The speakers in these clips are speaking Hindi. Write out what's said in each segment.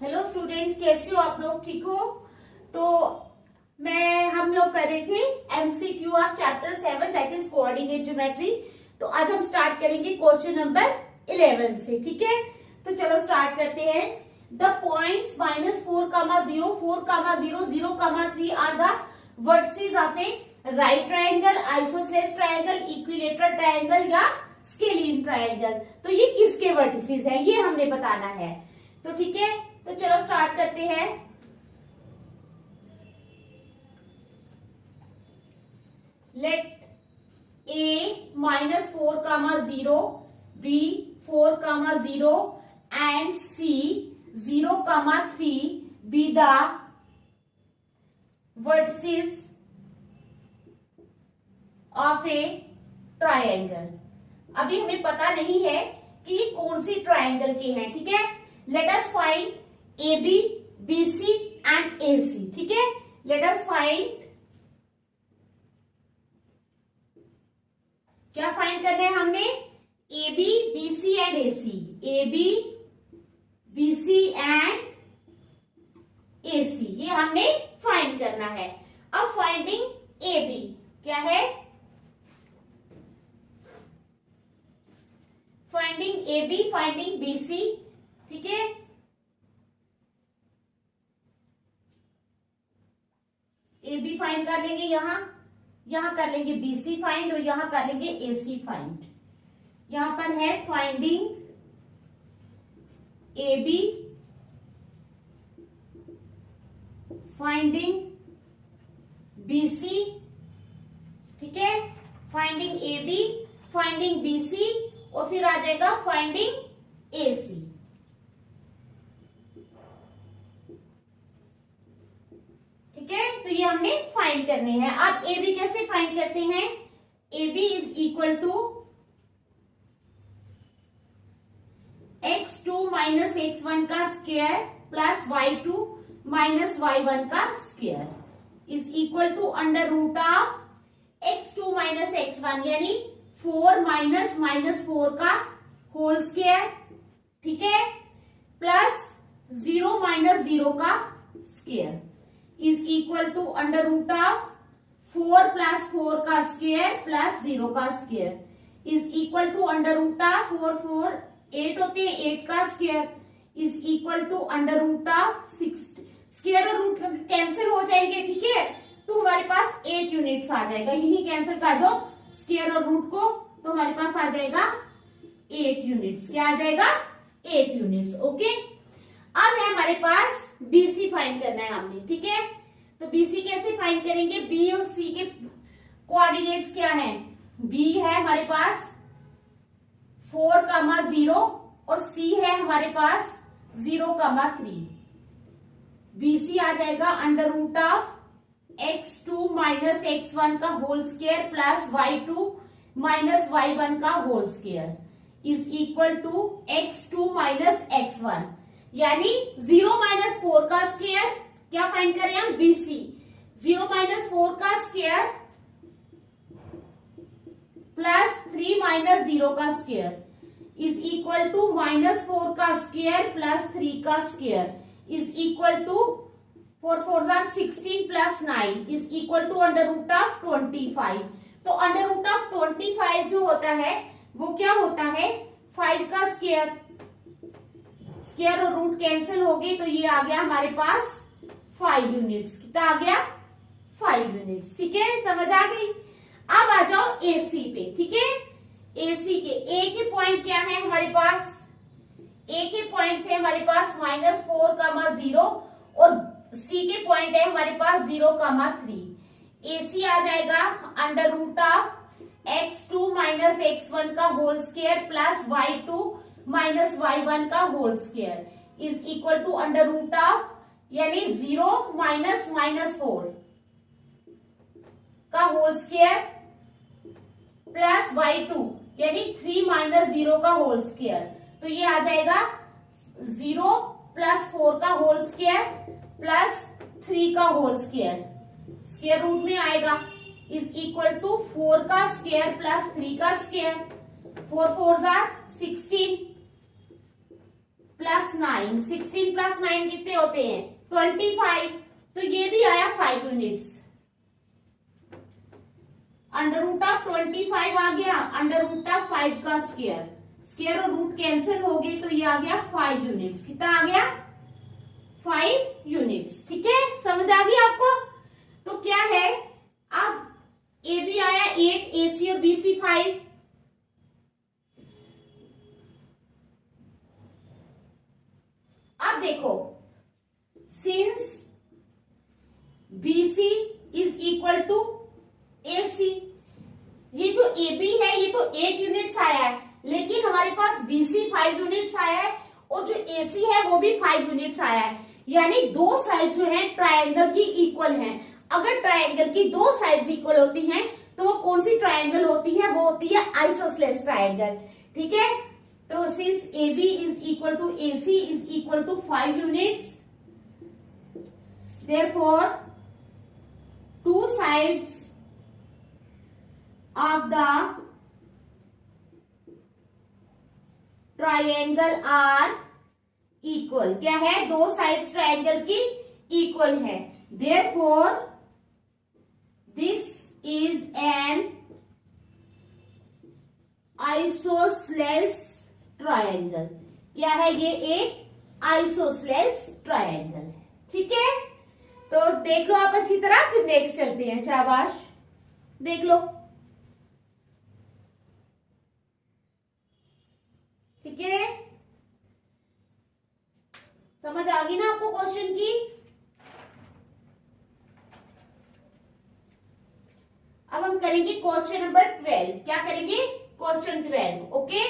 हेलो स्टूडेंट्स, कैसे हो आप लोग? ठीक हो? तो हम लोग कर रहे थे MCQ of chapter 7 that is coordinate geometry. तो आज हम स्टार्ट करेंगे क्वेश्चन नंबर 11 से। ठीक है, तो चलो स्टार्ट करते हैं। The points -4,0, 4,0, 0,3 are the vertices of a right triangle, isosceles triangle, equilateral triangle या स्केलीन ट्रायंगल। तो ये किसके वर्टिसेस है ये हमने बताना है। तो ठीक है, तो चलो स्टार्ट करते हैं। Let A -4,0, B 4,0 and C 0,3 be the vertices of a triangle। अभी हमें पता नहीं है कि ये कौन सी ट्रायंगल के हैं। ठीक है, let us find AB, BC and AC। ठीक है, लेट अस फाइंड, क्या फाइंड करना है हमने? AB, BC and AC। AB, BC and AC ये हमने फाइंड करना है। अब फाइंडिंग AB क्या है? Finding AB, finding BC। ठीक है, AB फाइंड कर लेंगे, यहां कर लेंगे BC फाइंड और यहां कर लेंगे AC फाइंड। यहां पर है फाइंडिंग AB, फाइंडिंग BC। ठीक है, फाइंडिंग AB, फाइंडिंग BC और फिर आ जाएगा फाइंडिंग AC। ठीक है, तो ये हमने फाइंड करने हैं। अब AB कैसे फाइंड करते हैं? AB is equal to x2 minus x1 का square plus y2 minus y1 का square is equal to under root of x2 minus x1 यानी 4 माइनस -4 का होल स्क्वायर। ठीक है, प्लस 0 माइनस 0 का square is equal to under root of 4 plus 4 का स्क्वायर प्लस 0 का square is equal to under root of 4 4 8 होते हैं, 8 का square is equal to under root of 6। Square और रूट कैंसिल हो जाएंगे। ठीक है, तो हमारे पास 8 यूनिट्स आ जाएगा। यही कैंसिल कर दो स्क्वायर और रूट को, तो हमारे पास आ जाएगा 8 यूनिट्स। क्या आ जाएगा? 8 यूनिट्स। ओके, अब है हमारे पास BC फाइंड करना है हमने। ठीक है, तो BC कैसे फाइंड करेंगे? B और C के कोऑर्डिनेट्स क्या हैं? B है हमारे पास 4,0 और C है हमारे पास 0,3। BC आ जाएगा under root of x2 minus x1 का whole square plus y2 minus y1 का whole square is equal to x2 minus x1 यानी 0 माइनस 4 का स्क्वायर। क्या फाइंड करें हम? BC 0 माइनस 4 का स्क्वायर प्लस 3 माइनस 0 का स्क्वायर इज इक्वल टू -4 का स्क्वायर प्लस 3 का square is equal to 4 4 16 plus 9 is equal to under root of 25। तो अंडर रूट ऑफ 25 जो होता है वो क्या होता है? 5 का स्क्वायर। स्क्वायर और रूट कैंसिल हो गई, तो ये आ गया हमारे पास 5 यूनिट्स। कितना आ गया? 5 यूनिट्स। ठीक है, समझ आ गई। अब आ जाओ AC पे। ठीक है, AC के A के पॉइंट क्या है हमारे पास? A के पॉइंट से हमारे पास -4,0 और C के पॉइंट है हमारे पास 0,3। AC आ जाएगा under root of x2 minus x1 का whole square plus y2 minus y1 का whole square is equal to under root of यानी 0 माइनस -4 का होल स्क्वायर प्लस y2 यानी 3 माइनस 0 का होल स्क्वायर। तो ये आ जाएगा 0 प्लस 4 का होल स्क्वायर प्लस 3 का होल स्क्वायर, स्क्वायर रूट में आएगा इज इक्वल टू 4 का स्क्वायर प्लस 3 का स्क्वायर। 4 4 16 प्लस 9, 16 प्लस 9 कितने होते हैं 25, तो ये भी आया 5 यूनिट्स। अंडर रूट ऑफ 25 आ गया, अंडर रूट ऑफ 5 का स्क्वायर, स्क्वायर और रूट कैंसिल हो गई, तो ये आ गया 5 यूनिट्स। कितना आ गया 5 यूनिट्स। ठीक है, समझ आ गई आपको। तो क्या है, अब ए बी आया 8, ए सी और बी सी 5। अब देखो, since BC is equal to AC, ये जो AB है ये तो 8 यूनिट्स आया है, लेकिन हमारे पास BC 5 यूनिट्स आया है और जो AC है वो भी 5 यूनिट्स आया है, यानी दो साइड जो है ट्रायंगल की इक्वल हैं। अगर ट्रायंगल की दो साइड्स इक्वल होती हैं तो वो कौन सी ट्रायंगल होती है, वो होती है आइसोसेलेस ट्रायंगल। ठीक है, तो since AB is equal to AC is equal to 5 units, therefore two sides of the triangle are equal। क्या है, दो साइड्स ट्रायंगल की इक्वल है, therefore this is an isosceles triangle। क्या है, ये एक आइसोसेलेस ट्रायंगल है। ठीक है, तो देख लो आप अच्छी तरह, फिर नेक्स्ट चलते हैं। शाबाश, देख लो। ठीक है, समझ आ गई ना आपको क्वेश्चन की। अब हम करेंगे क्वेश्चन नंबर 12। क्या करेंगे, क्वेश्चन 12। ओके,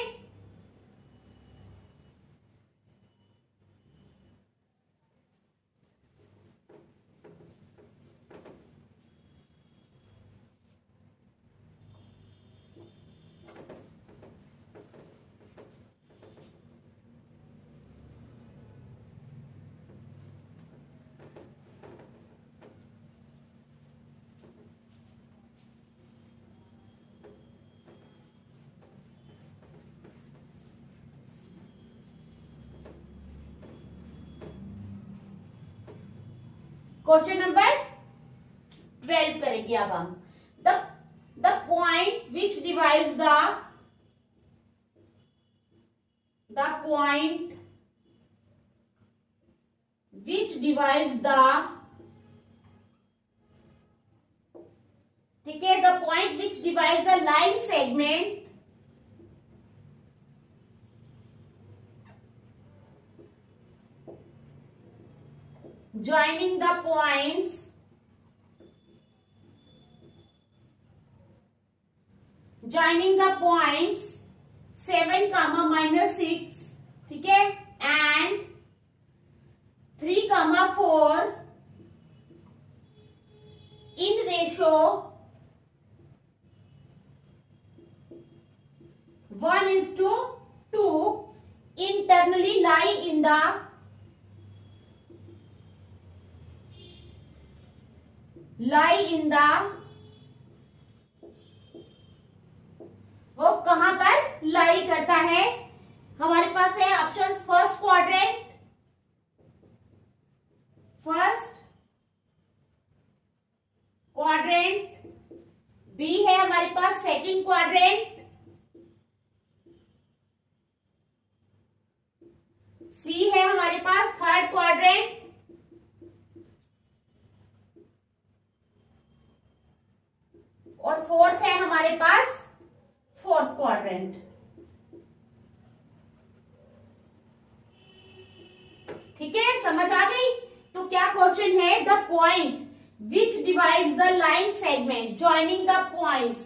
क्वेश्चन नंबर 12 करेंगे अब हम। The point which divides the point which divides the, ठीक है, the point which divides the line segment joining the points joining the points 7, -6, ठीक है, and 3, 4 in ratio 1:2 internally lie in the वो कहां पर लाई करता है। हमारे पास है ऑप्शन, फर्स्ट क्वाड्रेंट, बी है हमारे पास सेकंड क्वाड्रेंट, सी है हमारे पास थर्ड क्वाड्रेंट, और फोर्थ है हमारे पास फोर्थ क्वाड्रेंट। ठीक है, समझ आ गई। तो क्या क्वेश्चन है, the point which divides the line segment joining the points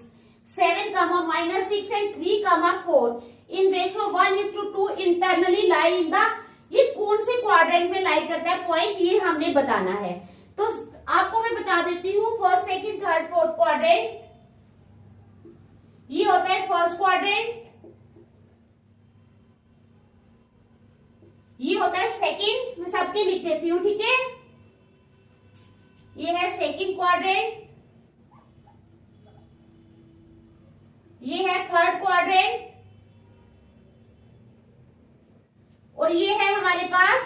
7, -6 and 3, 4 in ratio 1:2 internally lie in the, ये कौन से क्वाड्रेंट में लाई करता है पॉइंट, ये हमने बताना है। तो आपको मैं बता देती हूँ, first, second, third, fourth quadrant, ये होता है फर्स्ट क्वाड्रेंट, ये होता है सेकंड, मैं सबके लिख देती हूं। ठीक है, ये है सेकंड क्वाड्रेंट, ये है थर्ड क्वाड्रेंट, और ये है हमारे पास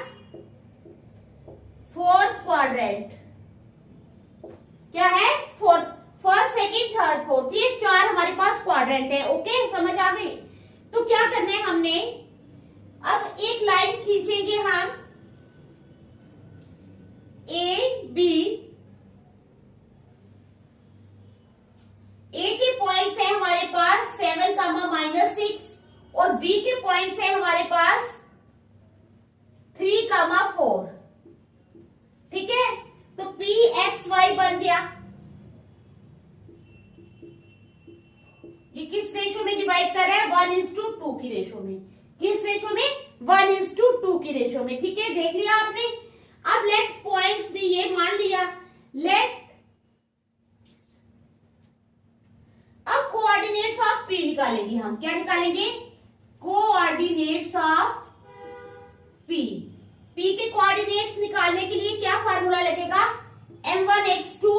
फोर्थ क्वाड्रेंट। क्या है? Fourth, first second third fourth, ये चार हमारे पास क्वाड्रेंट है। ओके, समझ आ गई? तो क्या करना है हमने, अब एक लाइन खींचेंगे हम, ए बी, ए के पॉइंट्स है हमारे पास 7 -6 और बी के पॉइंट्स है हमारे पास 3 4। ठीक है, तो पी एक्स वाई बन गया। ये किस रेशो में डिवाइड कर रहा है? 1:2 की रेशो में। किस रेशो में? 1:2 की रेशो में। ठीक है, देख लिया आपने। अब लेट पॉइंट्स भी ये मान लिया। लेट, अब कोऑर्डिनेट्स ऑफ पी निकालेंगे हम। क्या निकालेंगे? Coordinates of P. पी के कोऑर्डिनेट्स निकालने के लिए क्या फार्मूला लगेगा? m1x2,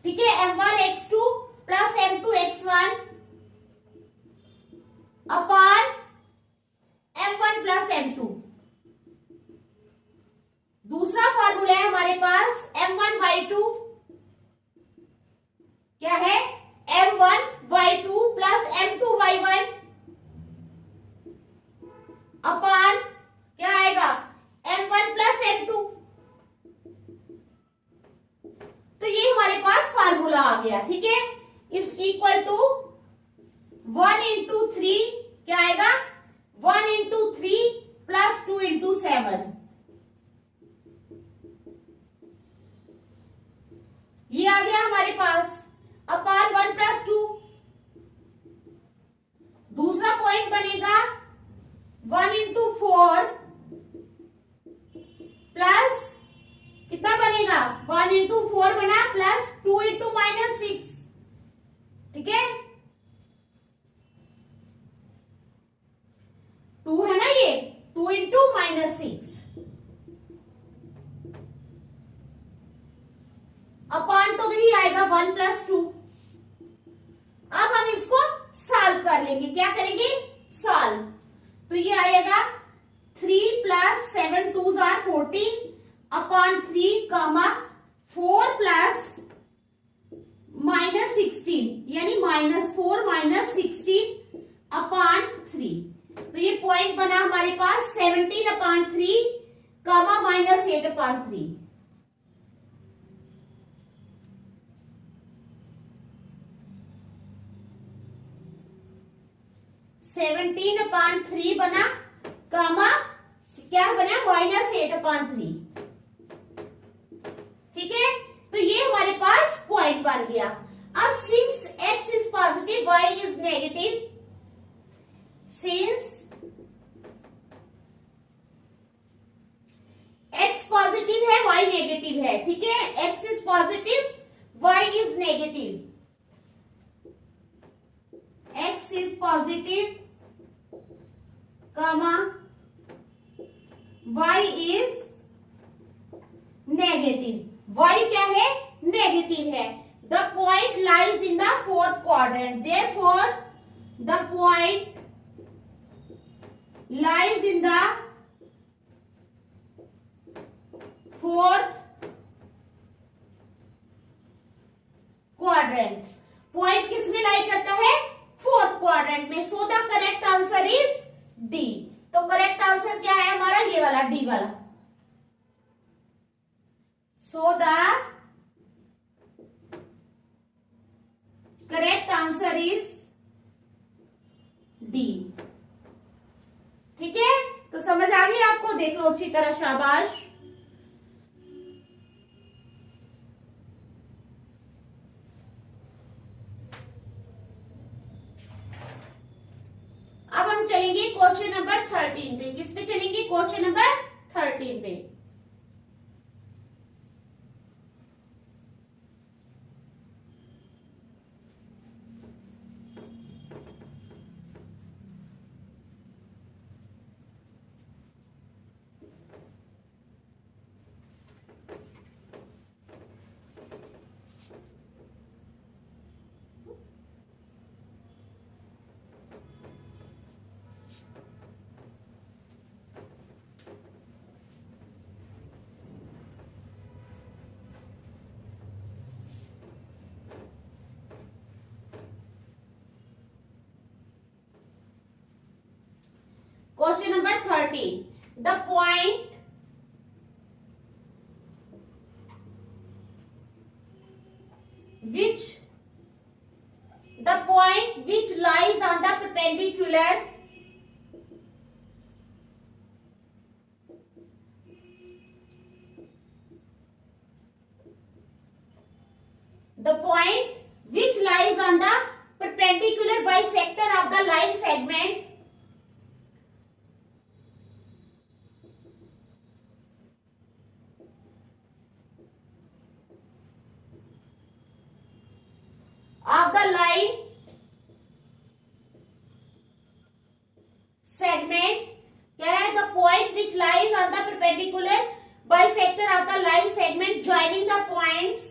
ठीक है, m1x2 plus m2x1 upon m1 plus m2। दूसरा फार्मूला है हमारे पास m1y2, क्या है? m1y2 प्लस m2y1 अपॉन क्या आएगा? m1 plus m2। तो ये हमारे पास फार्मूला आ गया। ठीक है, इज इक्वल टू 1 × 3, क्या आएगा? 1 × 3 प्लस 2 × 7, ये आ गया हमारे पास, अपॉन 1 + 2। दूसरा पॉइंट बनेगा 1 × 4 प्लस कितना बनेगा? 1 × 4 बना प्लस 2 × -6। ठीक है, 2 है ना, ये 2 × -6 अपॉन, तो वही आएगा 1 + 2। अब हम इसको सॉल्व कर लेंगे। क्या करेंगे? सॉल्व। तो ये आएगा 3 + 7 2s are 14 अपॉन 3, 4 प्लस -16, यानी -4 -16 अपॉन 3। तो ये पॉइंट बना हमारे पास 17/3, -8/3। -17/3 बना, क्या बना? -8/3। ठीक है, तो ये हमारे पास पॉइंट बन गया। अब since x is positive, y is negative, since x positive है, y नेगेटिव है। ठीक है, x is positive, y is negative, x is positive, y is negative. y क्या है? नेगेटिव है। The point lies in the fourth quadrant, therefore the point lies in the fourth quadrant. Point किस में लाई करता है? फोर्थ क्वाड्रेंट में। So the correct answer is D. तो करेक्ट आंसर क्या है हमारा? ये वाला, डी वाला। So the correct answer is D। ठीक है, तो समझ आ गई आपको? देख लो अच्छी तरह, शाबाश। अब हम चलेंगे क्वेश्चन नंबर 13 पे। किस पे चलेंगे? क्वेश्चन नंबर 13 पे। 13. The point which lies on the perpendicular bisector of the line segment क्या है? The point which lies on the perpendicular bisector of the line segment joining the points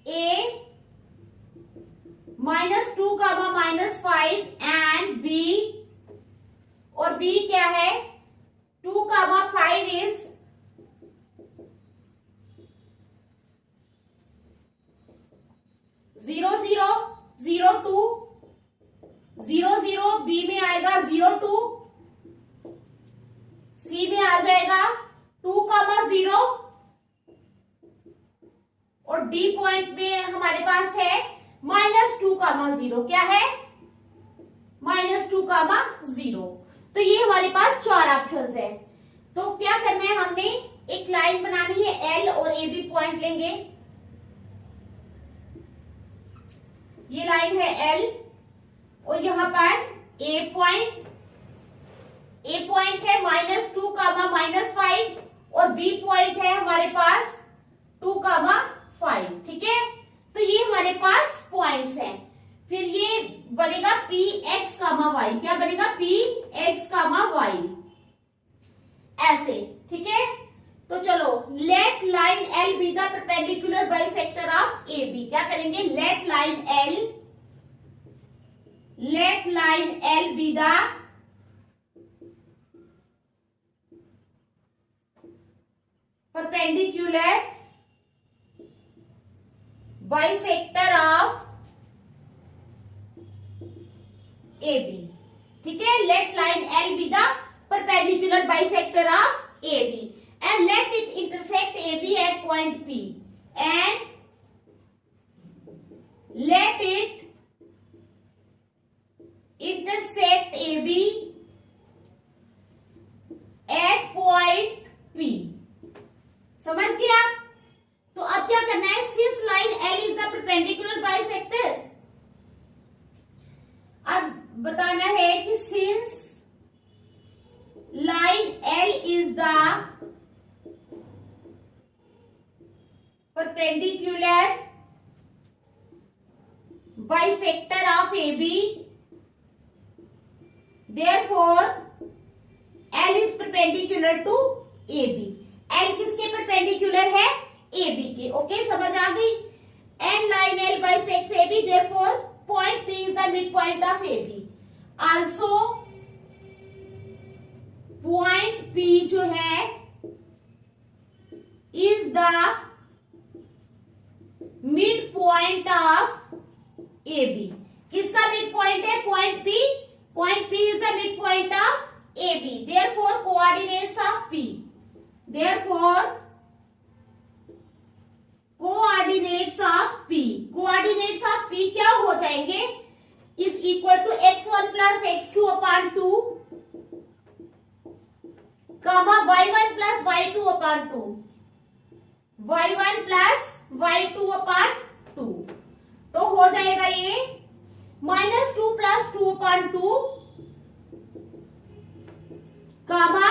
A -2, -5 and B, और B क्या है? 2, 5 is 0, 0, 0, 2, 0, 0, B में आएगा 0, 2, C में आ जाएगा 2, 0 और D पॉइंट में हमारे पास है -2, 0. क्या है? -2, 0. तो ये हमारे पास 4 ऑप्शंस है. तो क्या करना है? हमने एक लाइन बनानी है, L और AB पॉइंट लेंगे. ये लाइन है L और यहां पर A पॉइंट है -2, -5 और B पॉइंट है हमारे पास 2, 5. ठीक है, तो ये हमारे पास पॉइंट्स हैं. फिर ये बनेगा Px, y. क्या बनेगा? Px, y. ऐसे. ठीक है, तो चलो, let line L be the perpendicular bisector of AB. क्या करेंगे? Let line L be the perpendicular bisector of AB. ठीक है, let line L be the perpendicular bisector of AB and let it intersect AB at point P and let it intersect AB at point P. समझ गया? तो अब क्या करना है? Since line L is the perpendicular bisector, अब बताना है कि since line L is the perpendicular bisector of AB, therefore L is perpendicular to AB. L किसके परपेंडिकुलर है? AB के. ओके, समझ आ गई? And line L bisects AB, therefore point P is the midpoint of AB. Also point P जो है is the mid point of AB. किसका मिड पॉइंट है? Point P. Point P is the mid point of AB. Therefore coordinates of P. Therefore coordinates of P. Coordinates of P क्या हो जाएंगे? Is equal to x1 plus x2 upon 2 y1 plus y2 upon 2. y1 plus y2 upon 2. तो हो जाएगा ये -2 प्लस 2 अपॉन 2 कामा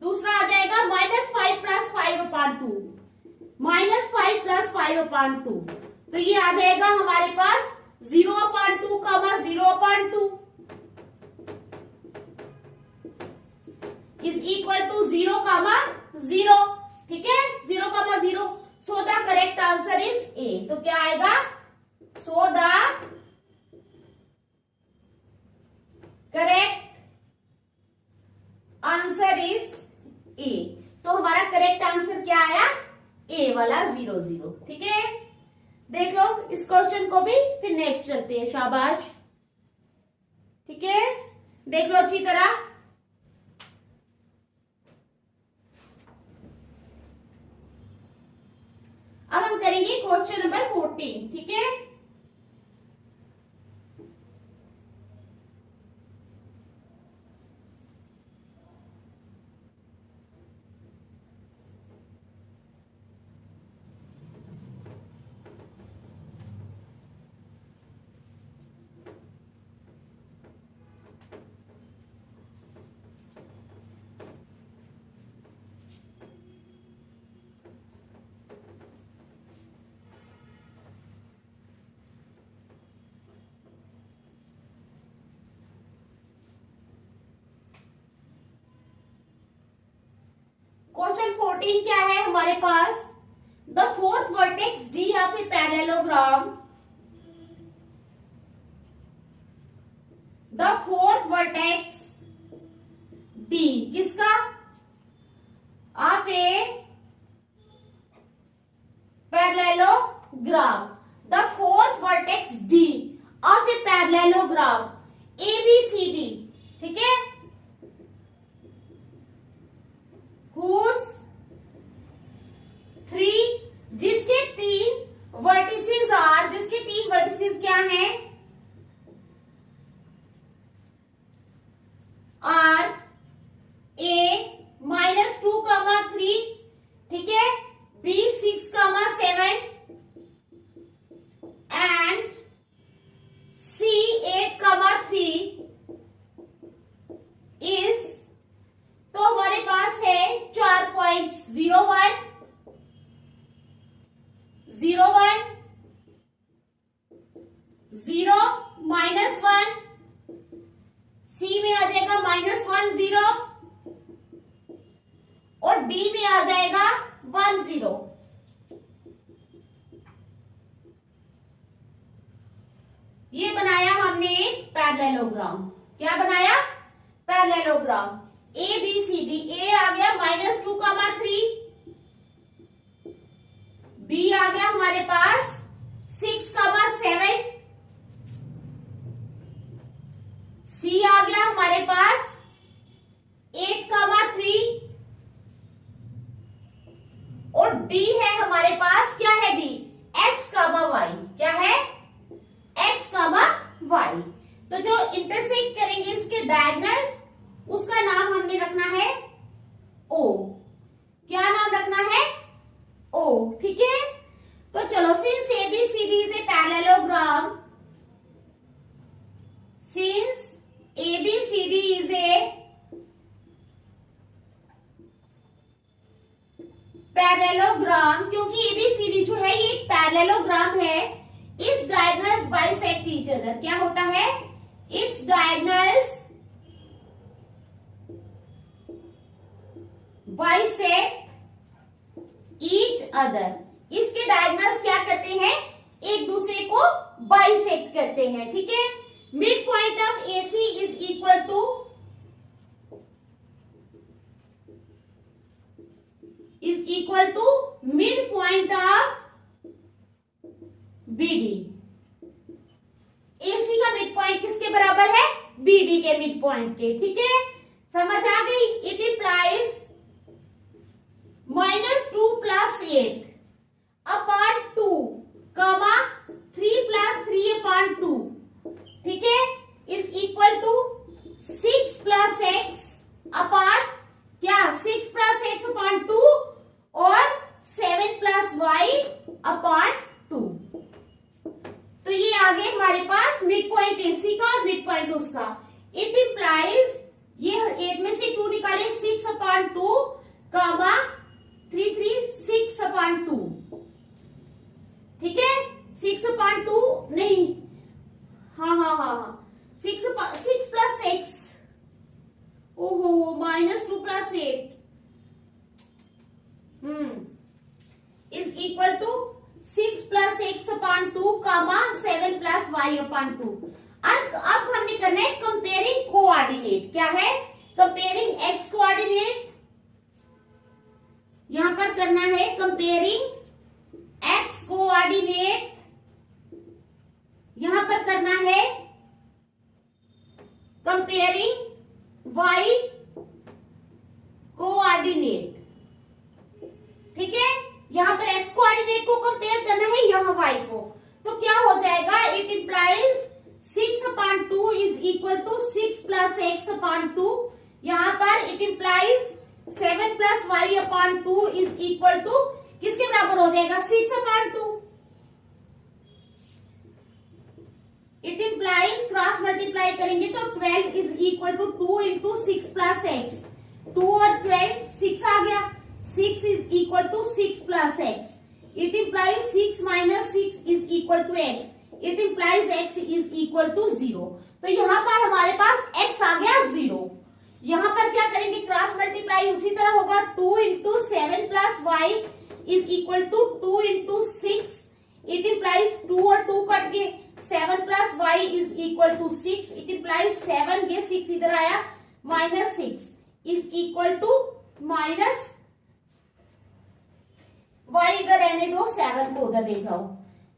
दूसरा आ जाएगा -5 प्लस 5 अपॉन 2. -5 plus 5 upon 2. तो ये आ जाएगा हमारे पास 0 upon 2 comma 0 upon 2 is equal to 0 comma 0. ठीक है, 0 comma 0. So the correct answer is A. तो क्या आएगा? So the correct answer is A. तो हमारा करेक्ट आंसर क्या आया? A वाला 0, 0. ठीक है, देख लो इस क्वेश्चन को भी, फिर नेक्स्ट चलते हैं। शाबाश, ठीक है, देख लो अच्छी तरह। अब हम करेंगे क्वेश्चन नंबर 14, ठीक है। क्वेश्चन 14 क्या है हमारे पास? The fourth vertex D of a parallelogram, the fourth vertex D किसका? Of a parallelogram, the fourth vertex D of a parallelogram ABCD, ठीक है, whose three, जिसके तीन वर्टिसेस आर, जिसके तीन वर्टिसेस क्या हैं? आर A -2, 3, ठीक है, B 6, 7 एंड C 8, 3 इज, तो हमारे पास है 4 पॉइंट्स 0, 1, 0, 1, 0, -1, C में आ जाएगा -1, 0 और D में आ जाएगा 1, 0। ये बनाया हमने एक पैरेललोग्राम। क्या बनाया? Parallelogram ABCD। A आ गया -2, 3, B आ गया हमारे पास 6, 7, C आ गया हमारे पास 8, 3 और D है हमारे पास, क्या है D? X, Y। क्या है? X, Y। तो जो इंटरसेक्ट करेंगे इसके डायगोनल्स, उसका नाम हमने रखना है O। क्या नाम रखना है? O, ठीक है। तो चलो, since ABCD is a parallelogram, since ABCD is a parallelogram, क्योंकि ABCD जो है ये पैरेललोग्राम है, it's diagonals bisect each other. क्या होता है? It's diagonals bisect each other. इसके डायगोनल्स क्या करते हैं? एक दूसरे को बाइसेक्ट करते हैं, ठीक है। Mid point of AC is equal to mid point of BD। AC का मिड पॉइंट किसके बराबर है? BD के मिड पॉइंट के, ठीक है। समझ आ गई? इट इंप्लाइज -2 + 8 अपॉन 2, 3 + 3 अपॉन 2, ठीक है, is equal to 6 + x upon क्या? 6 + x अपॉन 2 और 7 + y अपॉन 2। तो ये आ गए हमारे पास मिड पॉइंट AC का और मिड पॉइंट उसका। इट इंप्लाइज, ये 8 में से 2 निकाले, 6 अपॉन 2, 3, 3, 6 अपॉन 2, ठीक है। 6 अपॉन 2 नहीं, हाँ 6 + x, ओहो, -2 + 8 is equal to 6 + x upon 2, 7 + y upon 2। अब हमने करना है कंपेयरिंग कोऑर्डिनेट। क्या है? Comparing x coordinate. यहां पर करना है कंपेयरिंग x कोऑर्डिनेट यहां पर करना है कंपेयरिंग y कोऑर्डिनेट, ठीक है। यहां पर x कोऑर्डिनेट को कंपेयर करना है यहां y को, तो क्या हो जाएगा, it implies 6/2 is equal to 6 plus x/2। यहां पर it implies 7 plus y/2 is equal to किसके बराबर हो जाएगा, 6/2। इट इंप्लाइज क्रॉस मल्टीप्लाई करेंगे तो 12 is equal to 2 into 6 plus x, 2 और 12 6 आ गया, 6 is equal to 6 plus x. It implies 6 minus 6 is equal to x, it implies x is equal to 0। तो यहाँ पर हमारे पास x आ गया 0। यहाँ पर क्या करेंगे, क्रॉस मल्टीप्लाई उसी तरह होगा, 2 into 7 plus y is equal to 2 into 6। It implies 2 और 2 कट गए, 7 plus y is equal to 6। It implies 7 गए, 6 इधर आया, minus 6 is equal to minus y इधर रहने दो, 7 को उधर ले जाओ,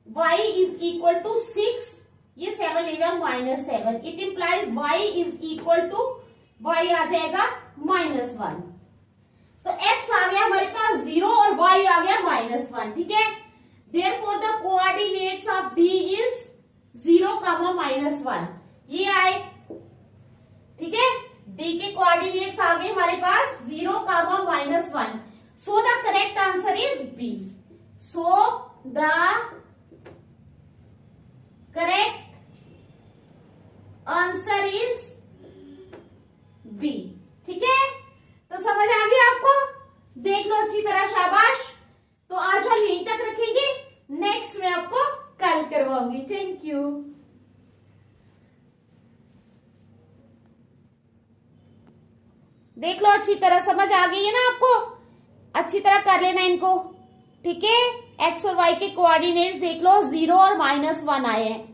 y इज इक्वल टू 6, ये 7 ले जाओ, minus 7। It implies y is equal to y आ जाएगा -1। तो x आ गया हमारे पास 0 और y आ गया -1, ठीक है। Therefore the coordinates of D is 0, -1, ये आए, ठीक है। D के कोऑर्डिनेट्स आ गए हमारे पास 0, -1। So the correct answer is B. So the correct answer is B, ठीक है। तो समझ आ गया आपको, देख लो अच्छी तरह, शाबाश। तो आज हम यहीं तक रखेंगे, नेक्स्ट मैं आपको कल करवाऊंगी। Thank you. देख लो अच्छी तरह, समझ आ गई है ना आपको, अच्छी तरह कर लेना इनको, ठीक है। x और y के कोऑर्डिनेट्स देख लो, 0 और -1 आए हैं।